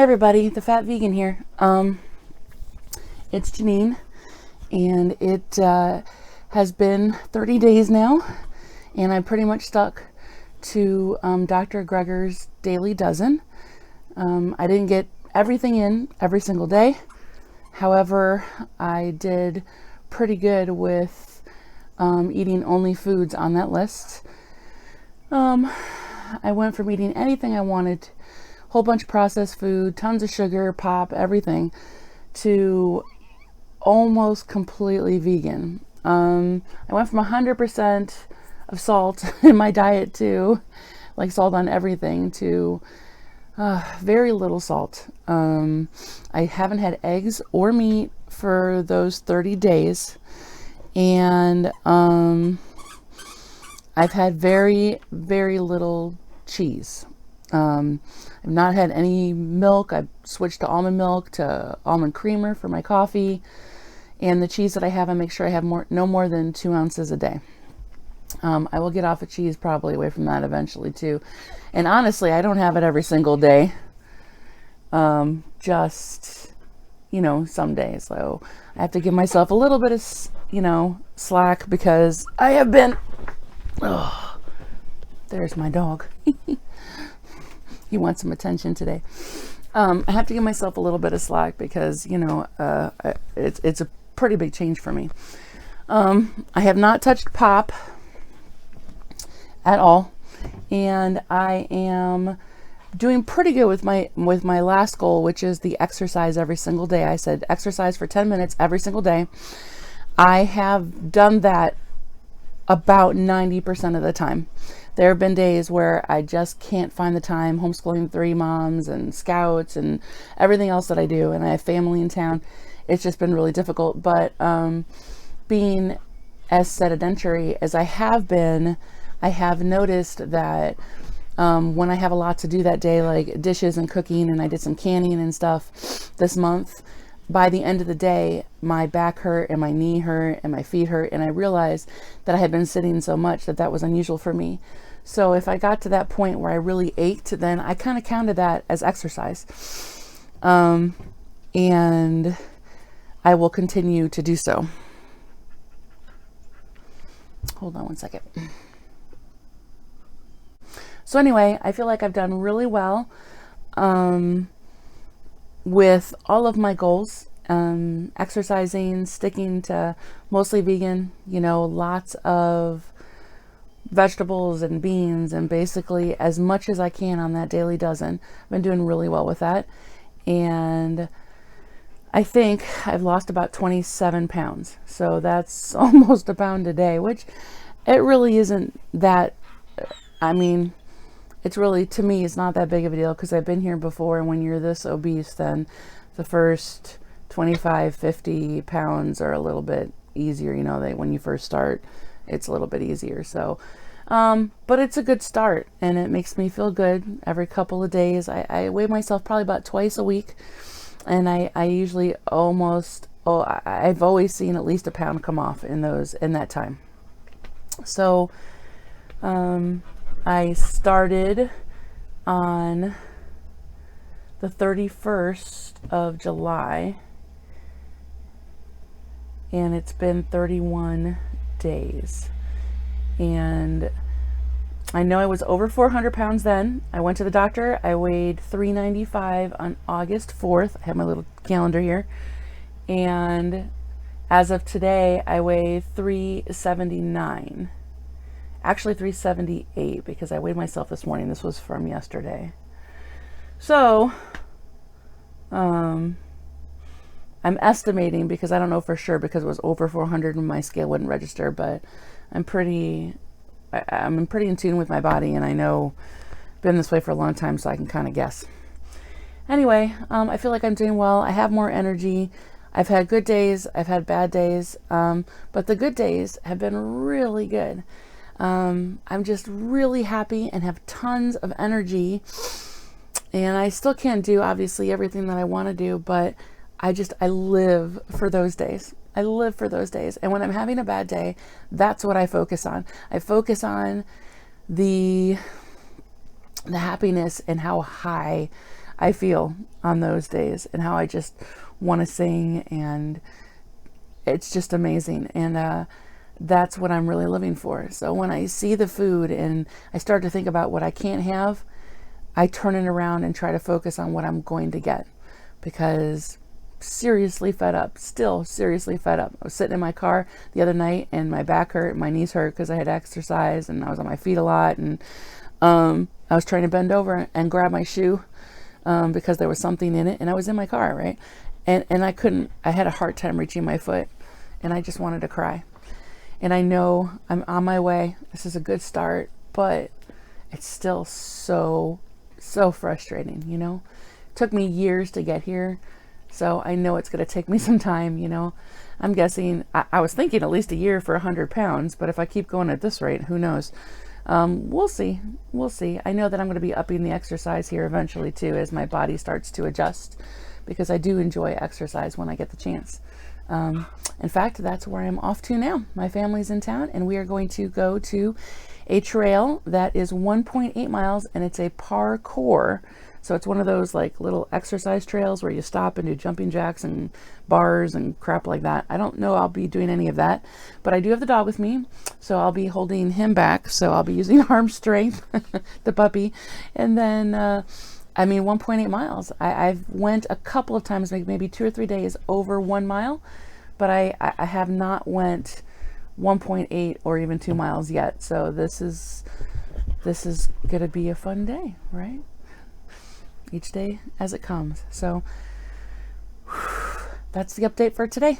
everybody, the Fat Vegan here. It's Janine, and it has been 30 days now, and I'm pretty much stuck to Dr. Greger's daily dozen. I didn't get everything in every single day. However, I did pretty good with eating only foods on that list. I went from eating anything I wanted, whole bunch of processed food, tons of sugar, pop, everything, to almost completely vegan. I went from 100% of salt in my diet to like salt on everything to very little salt. I haven't had eggs or meat for those 30 days, and I've had very, very little cheese. I've not had any milk. I've switched to almond milk, to almond creamer for my coffee. And the cheese that I have, I make sure I have no more than 2 ounces a day. I will get off of cheese probably away from that eventually too. And honestly, I don't have it every single day. Just, some days. So I have to give myself a little bit of, slack, because I have been, there's my dog. He wants some attention today. I have to give myself a little bit of slack because, it's a pretty big change for me. I have not touched pop at all, and I am doing pretty good with my last goal, which is the exercise every single day. I said exercise for 10 minutes every single day. I have done that about 90% of the time. There have been days where I just can't find the time, homeschooling 3 moms and scouts and everything else that I do, and I have family in town. It's just been really difficult. But being as sedentary as I have been, I have noticed that when I have a lot to do that day, like dishes and cooking, and I did some canning and stuff this month, by the end of the day, my back hurt and my knee hurt and my feet hurt. And I realized that I had been sitting so much that was unusual for me. So if I got to that point where I really ached, then I kind of counted that as exercise. And I will continue to do so. Hold on one second. So anyway, I feel like I've done really well with all of my goals, exercising, sticking to mostly vegan, lots of vegetables and beans, and basically as much as I can on that daily dozen. I've been doing really well with that. And I think I've lost about 27 pounds. So that's almost a pound a day, which it really isn't that, it's really, to me, it's not that big of a deal, because I've been here before, and when you're this obese, then the first 25, 50 pounds are a little bit easier, when you first start, it's a little bit easier. So, but it's a good start, and it makes me feel good every couple of days. I weigh myself probably about twice a week, and I usually I've always seen at least a pound come off in that time. So, I started on the 31st of July, and it's been 31 days. And I know I was over 400 pounds then. I went to the doctor. I weighed 395 on August 4th. I have my little calendar here. And as of today, I weigh 379. Actually 378, because I weighed myself this morning. This was from yesterday. So, I'm estimating, because I don't know for sure, because it was over 400 and my scale wouldn't register, but I'm pretty in tune with my body, and I know I've been this way for a long time, so I can kind of guess. Anyway, I feel like I'm doing well. I have more energy. I've had good days. I've had bad days. But the good days have been really good. I'm just really happy and have tons of energy, and I still can't do obviously everything that I want to do, but I live for those days. I live for those days. And when I'm having a bad day, that's what I focus on. I focus on the happiness and how high I feel on those days and how I just want to sing, and it's just amazing. And that's what I'm really living for. So when I see the food and I start to think about what I can't have, I turn it around and try to focus on what I'm going to get, because seriously fed up, still seriously fed up. I was sitting in my car the other night and my back hurt, my knees hurt because I had exercise and I was on my feet a lot, and I was trying to bend over and grab my shoe because there was something in it, and I was in my car, right? And I couldn't, I had a hard time reaching my foot, and I just wanted to cry. And I know I'm on my way. This is a good start, but it's still so frustrating, you know? It took me years to get here, so I know it's going to take me some time, you know? I'm guessing, I was thinking at least a year for 100 pounds, but if I keep going at this rate, who knows? We'll see. We'll see. I know that I'm going to be upping the exercise here eventually too, as my body starts to adjust, because I do enjoy exercise when I get the chance. In fact, that's where I'm off to now. My family's in town, and we are going to go to a trail that is 1.8 miles, and it's a parkour. So it's one of those like little exercise trails where you stop and do jumping jacks and bars and crap like that. I don't know I'll be doing any of that, but I do have the dog with me, so I'll be holding him back. So I'll be using arm strength, the puppy. And then, 1.8 miles. I've went a couple of times, maybe 2 or 3 days over 1 mile, but I have not went 1.8 or even 2 miles yet. So this is going to be a fun day, right? Each day as it comes. So that's the update for today.